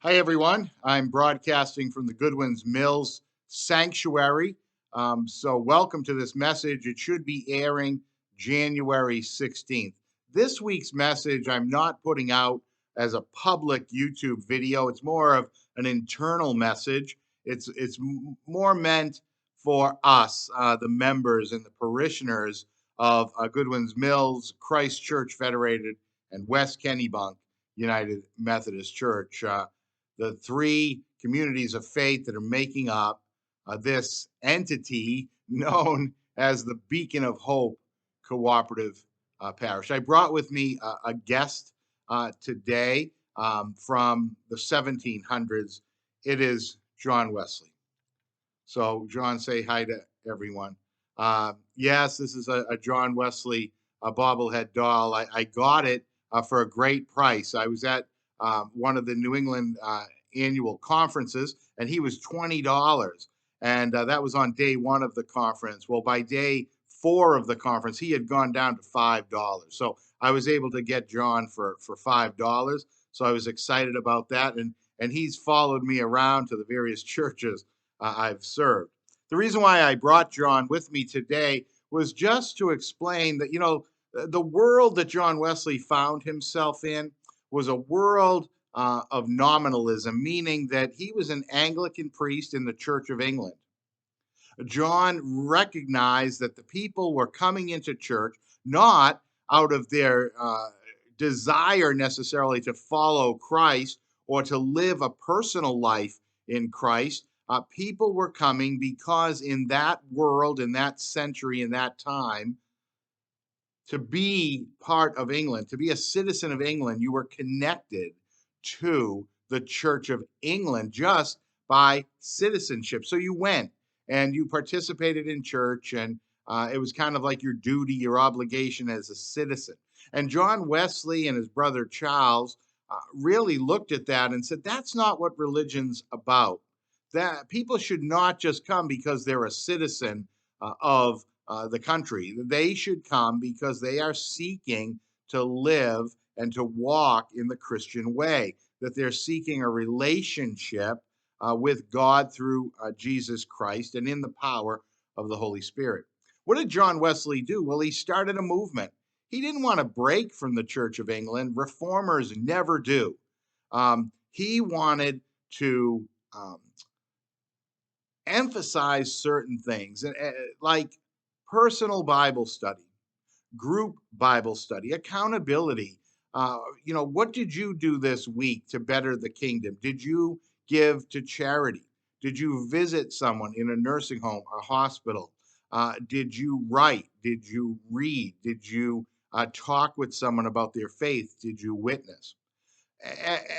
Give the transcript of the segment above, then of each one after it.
Hi, everyone. I'm broadcasting from the Goodwin's Mills Sanctuary. So, welcome to this message. It should be airing January 16th. This week's message, I'm not putting out as a public YouTube video. It's more of an internal message. It's more meant for us, the members and the parishioners of Goodwin's Mills, Christ Church Federated, and West Kennebunk United Methodist Church. The three communities of faith that are making up this entity known as the Beacon of Hope Cooperative Parish. I brought with me a guest today from the 1700s. It is John Wesley. So, John, say hi to everyone. Yes, this is a John Wesley bobblehead doll. I got it for a great price. I was at one of the New England annual conferences, and he was $20. And that was on day one of the conference. Well, by day four of the conference, he had gone down to $5. So I was able to get John for $5. So I was excited about that. And he's followed me around to the various churches I've served. The reason why I brought John with me today was just to explain that, the world that John Wesley found himself in was a world of nominalism, meaning that he was an Anglican priest in the Church of England. John recognized that the people were coming into church not out of their desire necessarily to follow Christ or to live a personal life in Christ. People were coming because in that world, in that century, in that time, to be part of England, to be a citizen of England, you were connected to the Church of England just by citizenship. So you went and you participated in church, and it was kind of like your duty, your obligation as a citizen. And John Wesley and his brother Charles really looked at that and said, that's not what religion's about. That people should not just come because they're a citizen of the country. They should come because they are seeking to live and to walk in the Christian way, that they're seeking a relationship with God through Jesus Christ and in the power of the Holy Spirit. What did John Wesley do? Well, he started a movement. He didn't want to break from the Church of England. Reformers never do. He wanted to emphasize certain things, like personal Bible study, group Bible study, accountability. What did you do this week to better the kingdom? Did you give to charity? Did you visit someone in a nursing home, a hospital? Did you write? Did you read? Did you talk with someone about their faith? Did you witness?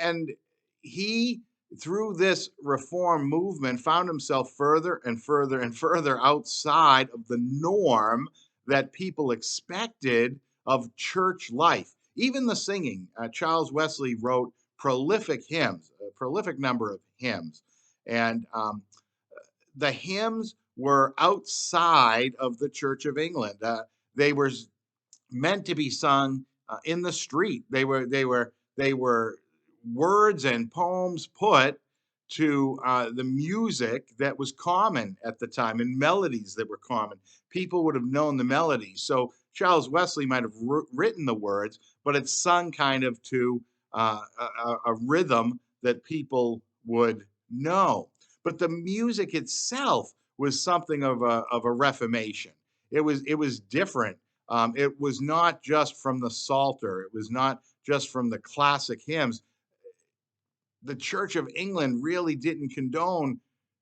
And he, through this reform movement, found himself further and further and further outside of the norm that people expected of church life. Even the singing, Charles Wesley wrote prolific hymns, a prolific number of hymns. And the hymns were outside of the Church of England. They were meant to be sung in the street. They were words and poems put to the music that was common at the time and melodies that were common. People would have known the melodies. So Charles Wesley might have written the words, but it's sung kind of to a rhythm that people would know. But the music itself was something of a reformation. It was different. It was not just from the Psalter. It was not just from the classic hymns. The Church of England really didn't condone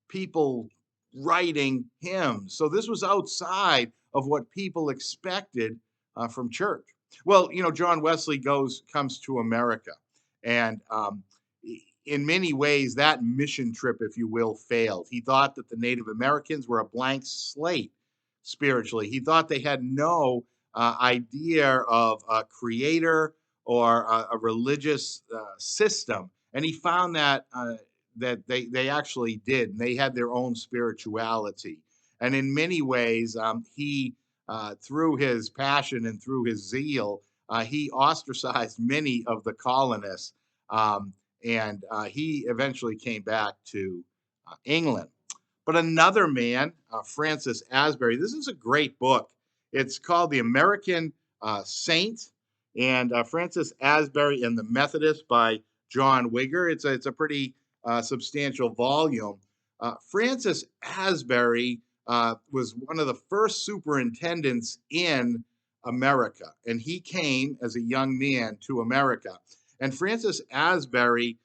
people writing hymns. So this was outside of what people expected from church. Well, John Wesley comes to America, and in many ways, that mission trip, if you will, failed. He thought that the Native Americans were a blank slate spiritually. He thought they had no idea of a creator or a religious system, and he found that they actually did. And they had their own spirituality, and in many ways, he through his passion and through his zeal, he ostracized many of the colonists. and he eventually came back to England. But another man, Francis Asbury, this is a great book. It's called The American Saint, and Francis Asbury and the Methodist by John Wigger. It's a pretty substantial volume. Francis Asbury was one of the first superintendents in America, and he came as a young man to America. And Francis Asbury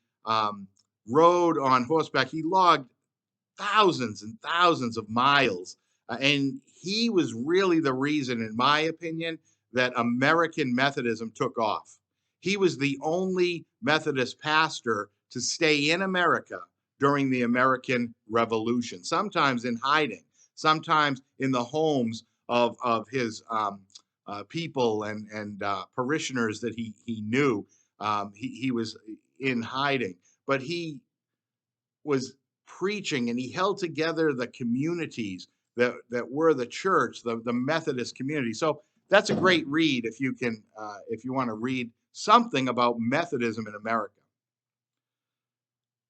rode on horseback. He logged thousands and thousands of miles. And he was really the reason, in my opinion, that American Methodism took off. He was the only Methodist pastor to stay in America during the American Revolution, sometimes in hiding, sometimes in the homes of his people and parishioners that he knew. He was in hiding, but he was preaching, and he held together the communities that were the church, the Methodist community. So that's a great read if you want to read something about Methodism in America.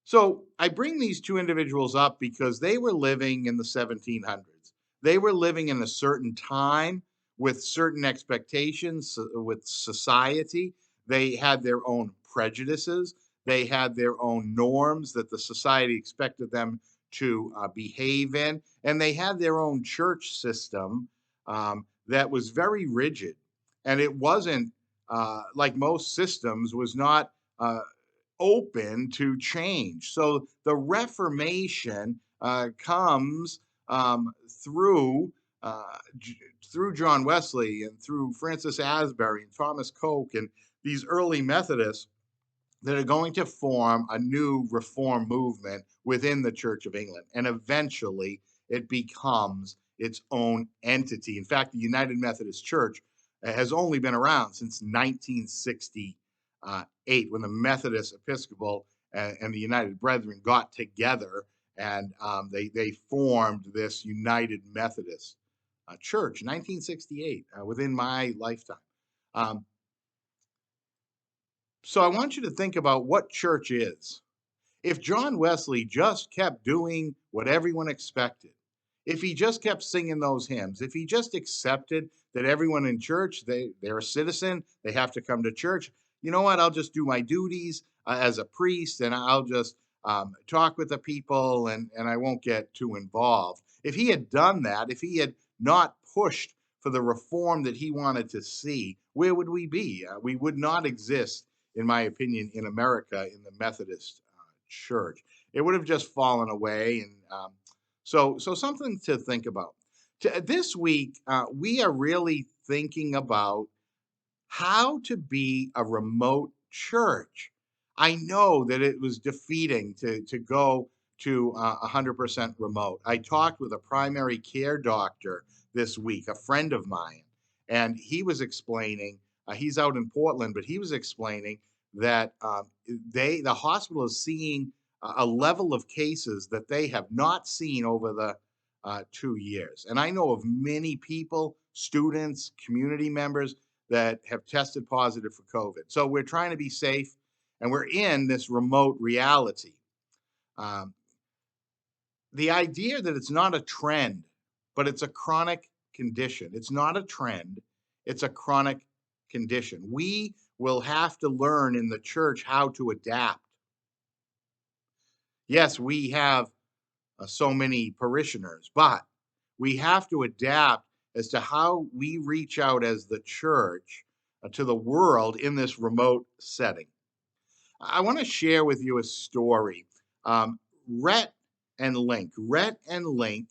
So I bring these two individuals up because they were living in the 1700s. They were living in a certain time with certain expectations with society. They had their own prejudices. They had their own norms that the society expected them to behave in. And they had their own church system that was very rigid. And it wasn't like most systems, was not open to change. So the Reformation comes through through John Wesley and through Francis Asbury and Thomas Coke and these early Methodists that are going to form a new reform movement within the Church of England. And eventually it becomes its own entity. In fact, the United Methodist Church has only been around since 1968, when the Methodist Episcopal and the United Brethren got together, and they formed this United Methodist Church, 1968, within my lifetime. Um, so I want you to think about what church is. If John Wesley just kept doing what everyone expected, if he just kept singing those hymns, if he just accepted that everyone in church, they're a citizen, they have to come to church, you know what, I'll just do my duties as a priest, and I'll just talk with the people, and I won't get too involved. If he had done that, if he had not pushed for the reform that he wanted to see, where would we be? We would not exist, in my opinion, in America in the Methodist church. It would have just fallen away, and so something to think about. This week, we are really thinking about how to be a remote church. I know that it was defeating to go to 100% remote. I talked with a primary care doctor this week, a friend of mine, and he was explaining. He's out in Portland, but he was explaining that the hospital is seeing a level of cases that they have not seen over the 2 years. And I know of many people, students, community members that have tested positive for COVID. So we're trying to be safe, and we're in this remote reality. Um, the idea that it's not a trend, but it's a chronic condition. It's not a trend, it's a chronic condition. We will have to learn in the church how to adapt. Yes, we have so many parishioners, but we have to adapt as to how we reach out as the church to the world in this remote setting. I want to share with you a story. Rhett and Link. Rhett and Link,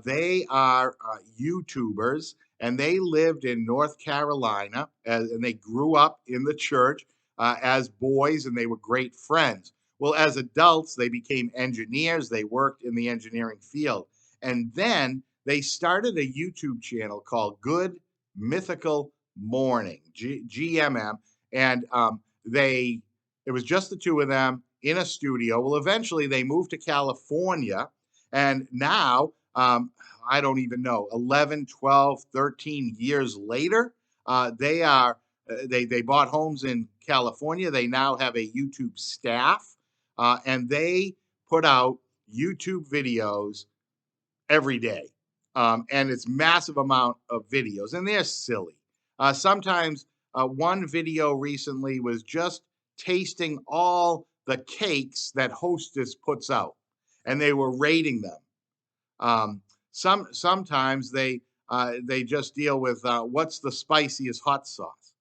they are YouTubers, and they lived in North Carolina, and they grew up in the church as boys, and they were great friends. Well, as adults, they became engineers. They worked in the engineering field. And then they started a YouTube channel called Good Mythical Morning, GMM. And they it was just the two of them in a studio. Well, eventually they moved to California, and now, I don't even know, 11, 12, 13 years later, they bought homes in California. They now have a YouTube staff. and they put out YouTube videos every day. And it's massive amount of videos, and they're silly. Sometimes one video recently was just tasting all the cakes that Hostess puts out, and they were rating them. Sometimes they just deal with what's the spiciest hot sauce.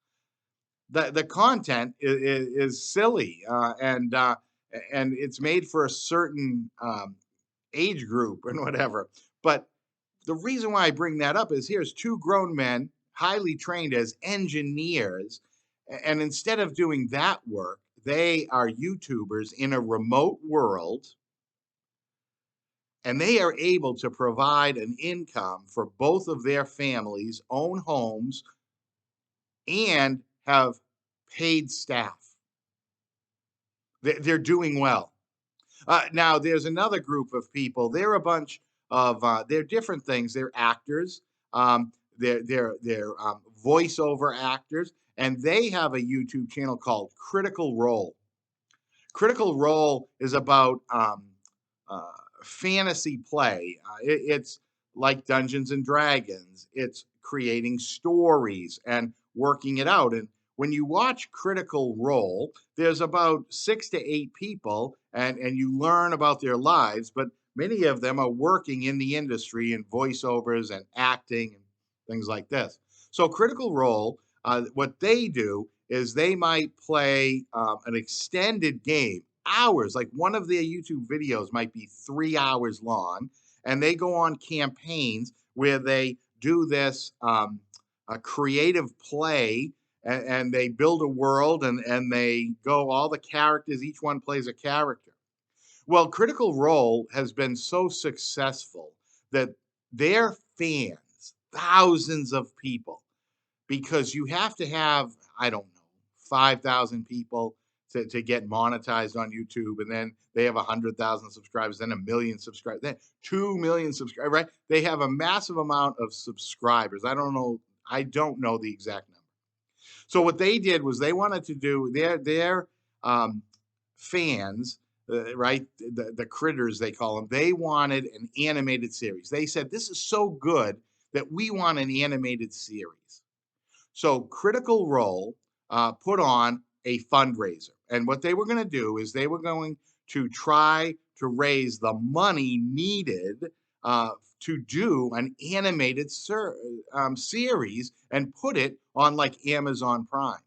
The content is silly, and it's made for a certain age group and whatever. But the reason why I bring that up is here's two grown men, highly trained as engineers, and instead of doing that work, they are YouTubers in a remote world, and they are able to provide an income for both of their families, own homes, and have paid staff. They're doing well. Now, there's another group of people. They're a bunch of they're different things. They're actors. They're voiceover actors, and they have a YouTube channel called Critical Role. Critical Role is about uh, fantasy play. It's like Dungeons and Dragons. It's creating stories and working it out. And when you watch Critical Role, there's about 6 to 8 people, and you learn about their lives, but many of them are working in the industry in voiceovers and acting and things like this. So, Critical Role, what they do is they might play an extended game, hours, like one of their YouTube videos might be 3 hours long, and they go on campaigns where they do this a creative play, and they build a world, and they go all the characters, each one plays a character. Well, Critical Role has been so successful that their fans, thousands of people, because you have to have, I don't know, 5,000 people to get monetized on YouTube. And then they have 100,000 subscribers, then a million subscribers, then 2 million subscribers, right? They have a massive amount of subscribers. I don't know the exact number. So what they did was they wanted to do their fans, right? The critters, they call them. They wanted an animated series. They said, this is so good that we want an animated series. So Critical Role put on a fundraiser. And what they were going to do is they were going to try to raise the money needed to do an animated series and put it on like Amazon Prime.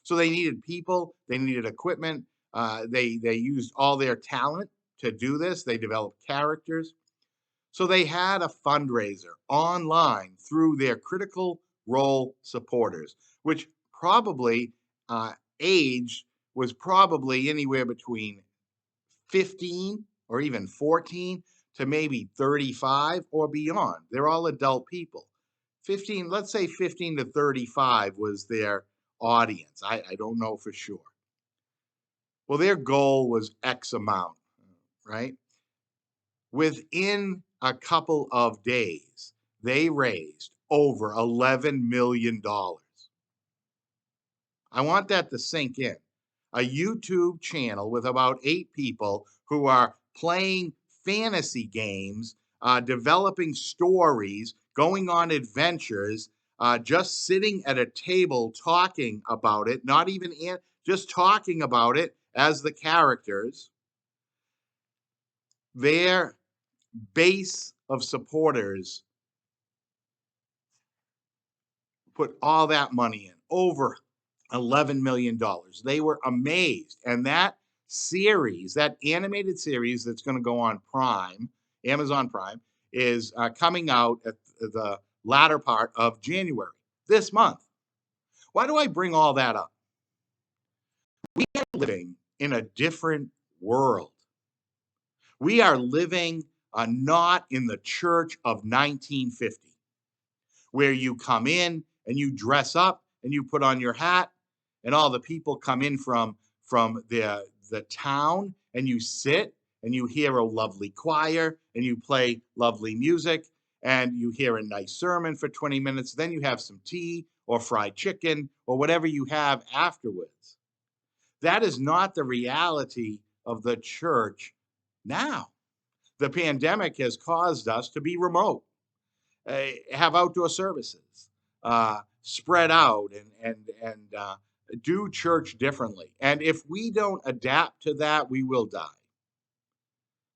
So they needed people, they needed equipment, they used all their talent to do this. They developed characters. So they had a fundraiser online through their Critical Role supporters, which probably age was probably anywhere between 15 or even 14 to maybe 35 or beyond. They're all adult people. 15, let's say 15 to 35 was their audience. I don't know for sure. Well, their goal was X amount, right? Within a couple of days, they raised over $11 million. I want that to sink in. A YouTube channel with about 8 people who are playing fantasy games, developing stories, going on adventures, just sitting at a table talking about it, not even just talking about it as the characters. Their base of supporters put all that money in, over $11 million. They were amazed. And that series, that animated series that's going to go on Prime, Amazon Prime, is coming out at the latter part of January, this month. Why do I bring all that up? We are living in a different world. We are living not in the church of 1950, where you come in and you dress up and you put on your hat, and all the people come in from the town, and you sit and you hear a lovely choir and you play lovely music and you hear a nice sermon for 20 minutes. Then you have some tea or fried chicken or whatever you have afterwards. That is not the reality of the church now. The pandemic has caused us to be remote, have outdoor services, spread out, and do church differently. And if we don't adapt to that, we will die.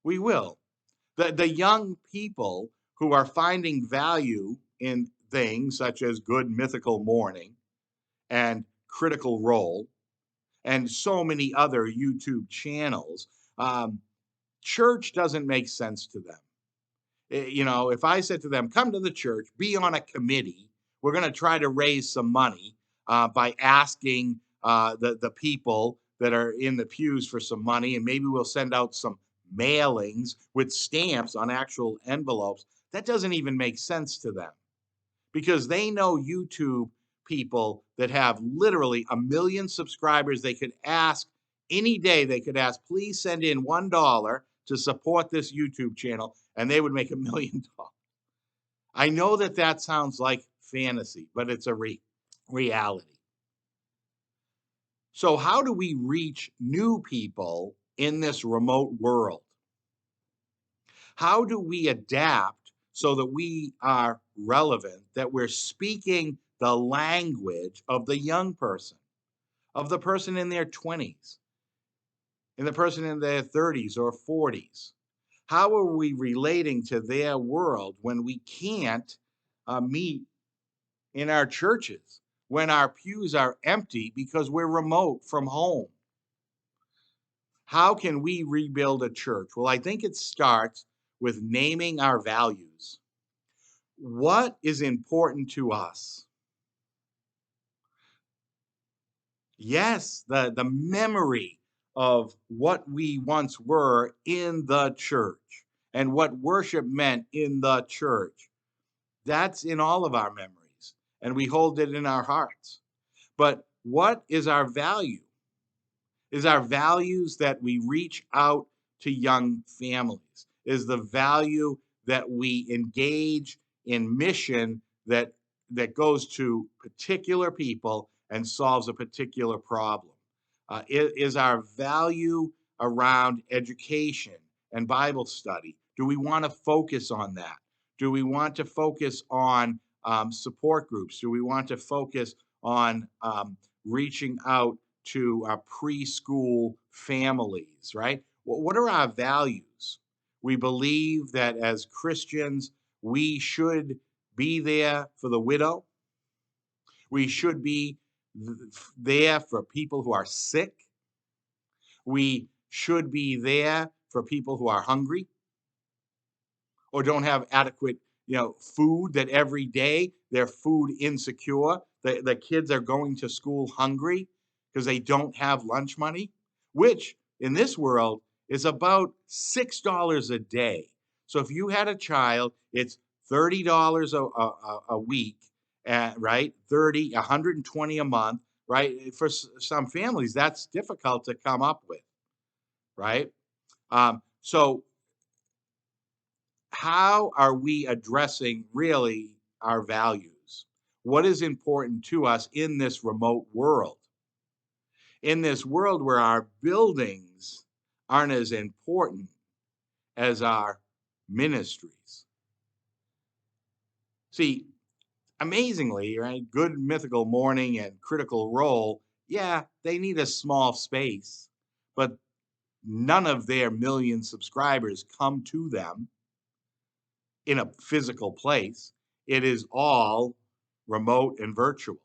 We will. The young people who are finding value in things such as Good Mythical Morning and Critical Role and so many other YouTube channels, um, church doesn't make sense to them. If I said to them, come to the church, be on a committee, we're going to try to raise some money by asking the people that are in the pews for some money, and maybe we'll send out some mailings with stamps on actual envelopes. That doesn't even make sense to them because they know YouTube people that have literally a million subscribers. They could ask any day, they could ask, please send in $1 to support this YouTube channel, and they would make $1 million. I know that that sounds like fantasy, but it's a reality. So, how do we reach new people in this remote world? How do we adapt so that we are relevant, that we're speaking the language of the young person, of the person in their 20s, and the person in their 30s or 40s? How are we relating to their world when we can't meet in our churches, when our pews are empty because we're remote from home? How can we rebuild a church? Well, I think it starts with naming our values. What is important to us? Yes, the memory of what we once were in the church and what worship meant in the church. That's in all of our memories, and we hold it in our hearts. But what is our value? Is our values that we reach out to young families? Is the value that we engage in mission that goes to particular people and solves a particular problem? Is our value around education and Bible study? Do we want to focus on that? Do we want to focus on support groups? Do we want to focus on reaching out to our preschool families, right? What are our values? We believe that as Christians, we should be there for the widow. We should be there for people who are sick. We should be there for people who are hungry or don't have adequate, food, that every day they're food insecure. The kids are going to school hungry because they don't have lunch money, which in this world is about $6 a day. So if you had a child, it's $30 a week, right? 120 a month, right? For some families, that's difficult to come up with, right? So how are we addressing really our values? What is important to us in this remote world? In this world where our buildings aren't as important as our ministries. See, amazingly, right? Good Mythical Morning and Critical Role, yeah, they need a small space, but none of their million subscribers come to them in a physical place. It is all remote and virtual.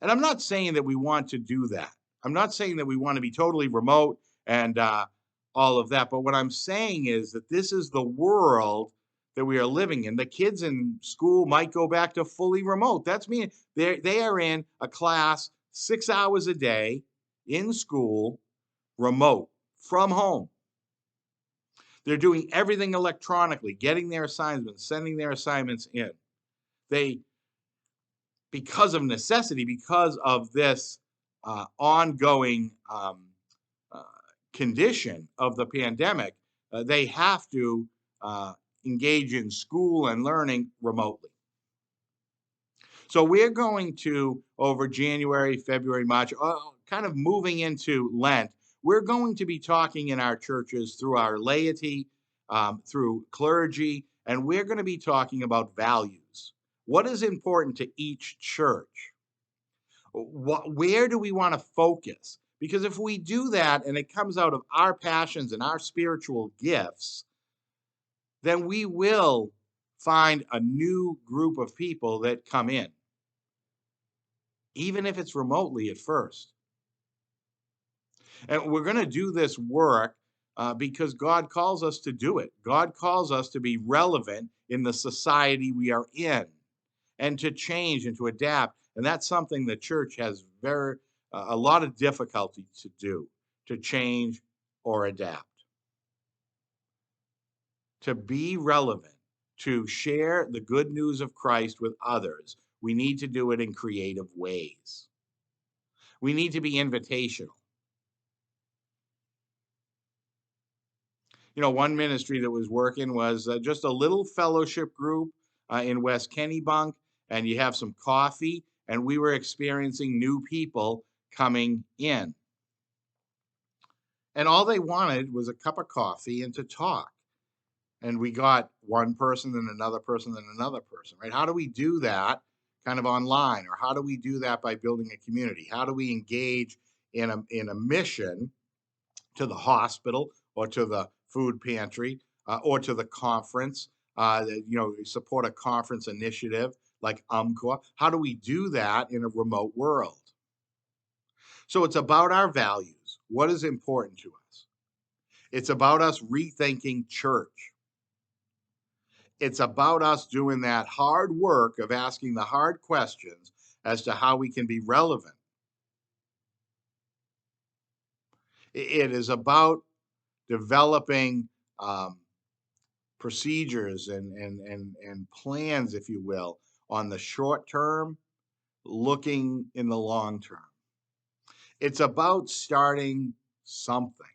And I'm not saying that we want to do that. I'm not saying that we want to be totally remote and all of that. But what I'm saying is that this is the world that we are living in. The kids in school might go back to fully remote. That's mean they are in a class 6 hours a day in school, remote from home. They're doing everything electronically, getting their assignments, sending their assignments in. They, because of necessity, because of this ongoing uh, condition of the pandemic, they have to engage in school and learning remotely. So we're going to, over January, February, March, kind of moving into Lent, we're going to be talking in our churches through our laity, through clergy, and we're going to be talking about values. What is important to each church? Where do we want to focus? Because if we do that and it comes out of our passions and our spiritual gifts, then we will find a new group of people that come in, even if it's remotely at first. And we're going to do this work because God calls us to do it. God calls us to be relevant in the society we are in and to change and to adapt. And that's something the church has a lot of difficulty to do, to change or adapt. To be relevant, to share the good news of Christ with others, we need to do it in creative ways. We need to be invitational. One ministry that was working was just a little fellowship group in West Kennebunk, and you have some coffee, and we were experiencing new people coming in. And all they wanted was a cup of coffee and to talk. And we got one person, then another person, then another person, right? How do we do that kind of online? Or how do we do that by building a community? How do we engage in a mission to the hospital or to the food pantry or to the conference, support a conference initiative like UMCOR? How do we do that in a remote world? So it's about our values. What is important to us? It's about us rethinking church. It's about us doing that hard work of asking the hard questions as to how we can be relevant. It is about developing procedures and plans, if you will, on the short term, looking in the long term. It's about starting something.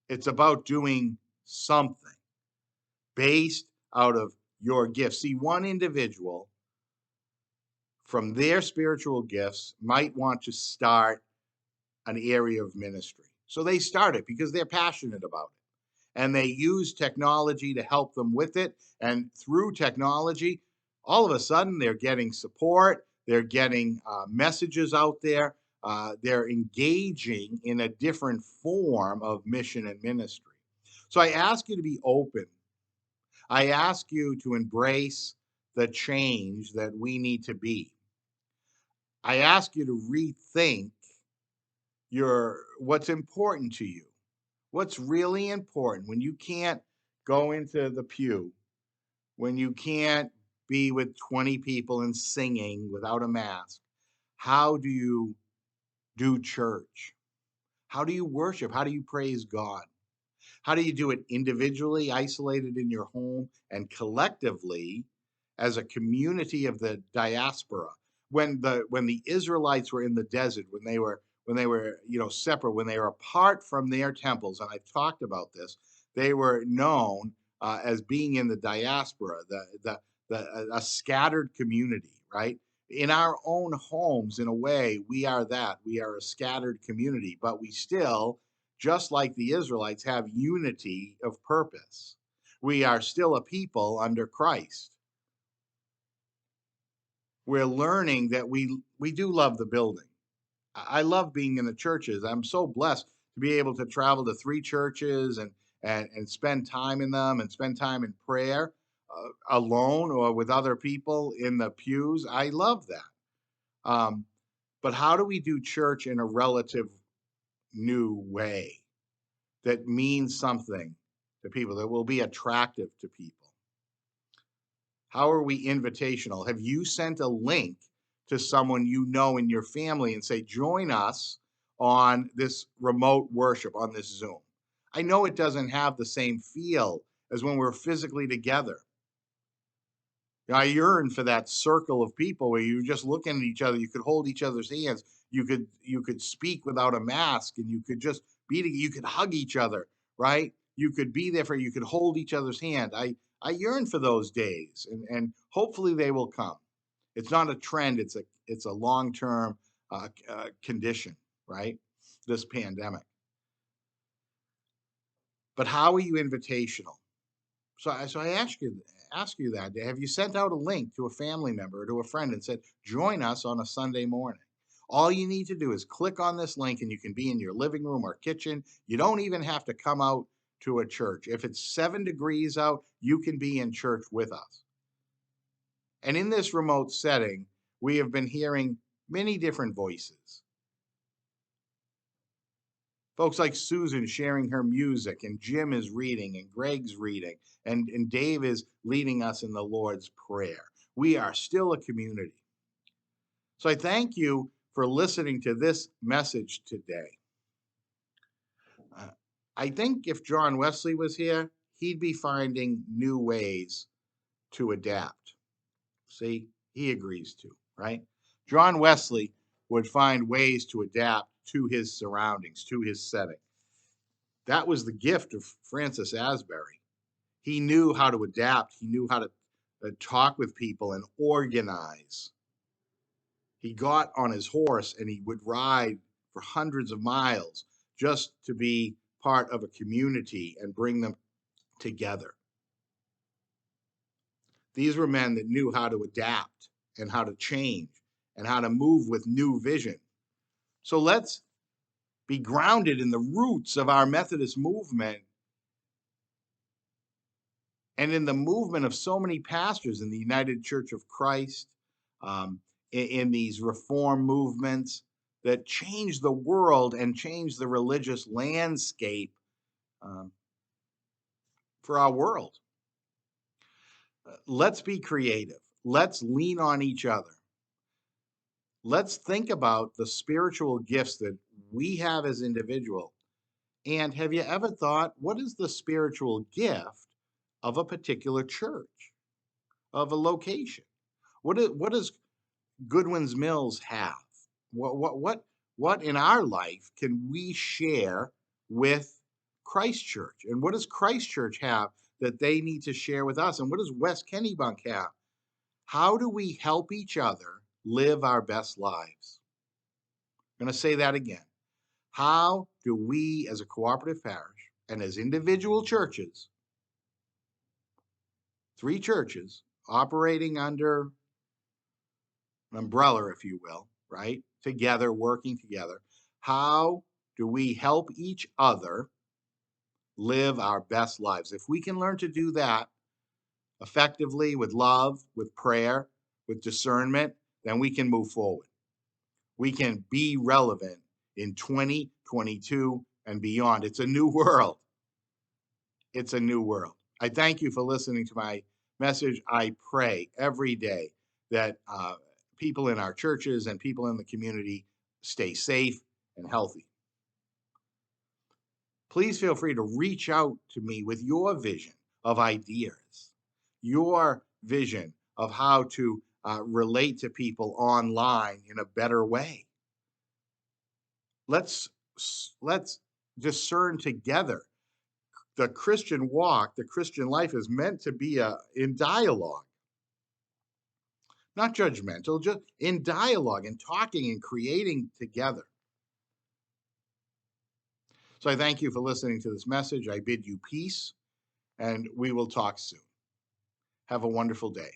It's about doing something based out of your gifts. See, one individual from their spiritual gifts might want to start an area of ministry. So they start it because they're passionate about it. And they use technology to help them with it. And through technology, all of a sudden they're getting support, they're getting messages out there, they're engaging in a different form of mission and ministry. So I ask you to be open. I ask you to embrace the change that we need to be. I ask you to rethink what's important to you. What's really important when you can't go into the pew, when you can't be with 20 people and singing without a mask? How do you do church? How do you worship? How do you praise God? How do you do it individually, isolated in your home, and collectively as a community of the diaspora? When the Israelites were in the desert, when they were separate, when they were apart from their temples, and I've talked about this, they were known as being in the diaspora, a scattered community, right? In our own homes, in a way, we are that. We are a scattered community, but we still, just like the Israelites, have unity of purpose. We are still a people under Christ. We're learning that we do love the building. I love being in the churches. I'm so blessed to be able to travel to 3 churches and spend time in them and spend time in prayer alone or with other people in the pews. I love that. But how do we do church in a relative new way that means something to people, that will be attractive to people? How are we invitational? Have you sent a link to someone you know in your family and say, join us on this remote worship on this Zoom? I know it doesn't have the same feel as when we're physically together. I yearn for that circle of people where you're just looking at each other. You could hold each other's hands. You could speak without a mask, and you could just you could hug each other, right? You could be there you could hold each other's hand. I yearn for those days, and hopefully they will come. It's not a trend. It's a long-term condition, right? This pandemic. But how are you invitational? So I ask you that. Have you sent out a link to a family member or to a friend and said, join us on a Sunday morning? All you need to do is click on this link and you can be in your living room or kitchen. You don't even have to come out to a church. If it's 7 degrees out, you can be in church with us. And in this remote setting, we have been hearing many different voices. Folks like Susan sharing her music, and Jim is reading, and Greg's reading, and Dave is leading us in the Lord's Prayer. We are still a community. So I thank you for listening to this message today. I think if John Wesley was here, he'd be finding new ways to adapt. See, he agrees to, right? John Wesley would find ways to adapt to his surroundings, to his setting. That was the gift of Francis Asbury. He knew how to adapt. He knew how to talk with people and organize. He got on his horse and he would ride for hundreds of miles just to be part of a community and bring them together. These were men that knew how to adapt and how to change and how to move with new vision. So let's be grounded in the roots of our Methodist movement and in the movement of so many pastors in the United Church of Christ, in these reform movements that change the world and change the religious landscape um, for our world. Let's be creative. Let's lean on each other. Let's think about the spiritual gifts that we have as individuals. And have you ever thought, what is the spiritual gift of a particular church, of a location? What does Goodwin's Mills have? What in our life can we share with Christ Church? And what does Christ Church have that they need to share with us? And what does West Kennebunk have? How do we help each other live our best lives? I'm going to say that again. How do we, as a cooperative parish and as individual churches, 3 churches operating under an umbrella, if you will, right? Together, working together. How do we help each other live our best lives? If we can learn to do that effectively with love, with prayer, with discernment, then we can move forward. We can be relevant in 2022 and beyond. It's a new world. It's a new world. I thank you for listening to my message. I pray every day that people in our churches and people in the community stay safe and healthy. Please feel free to reach out to me with your vision of ideas, your vision of how to relate to people online in a better way. Let's discern together. The Christian walk, the Christian life is meant to be in dialogue, not judgmental, just in dialogue and talking and creating together. So I thank you for listening to this message. I bid you peace, and we will talk soon. Have a wonderful day.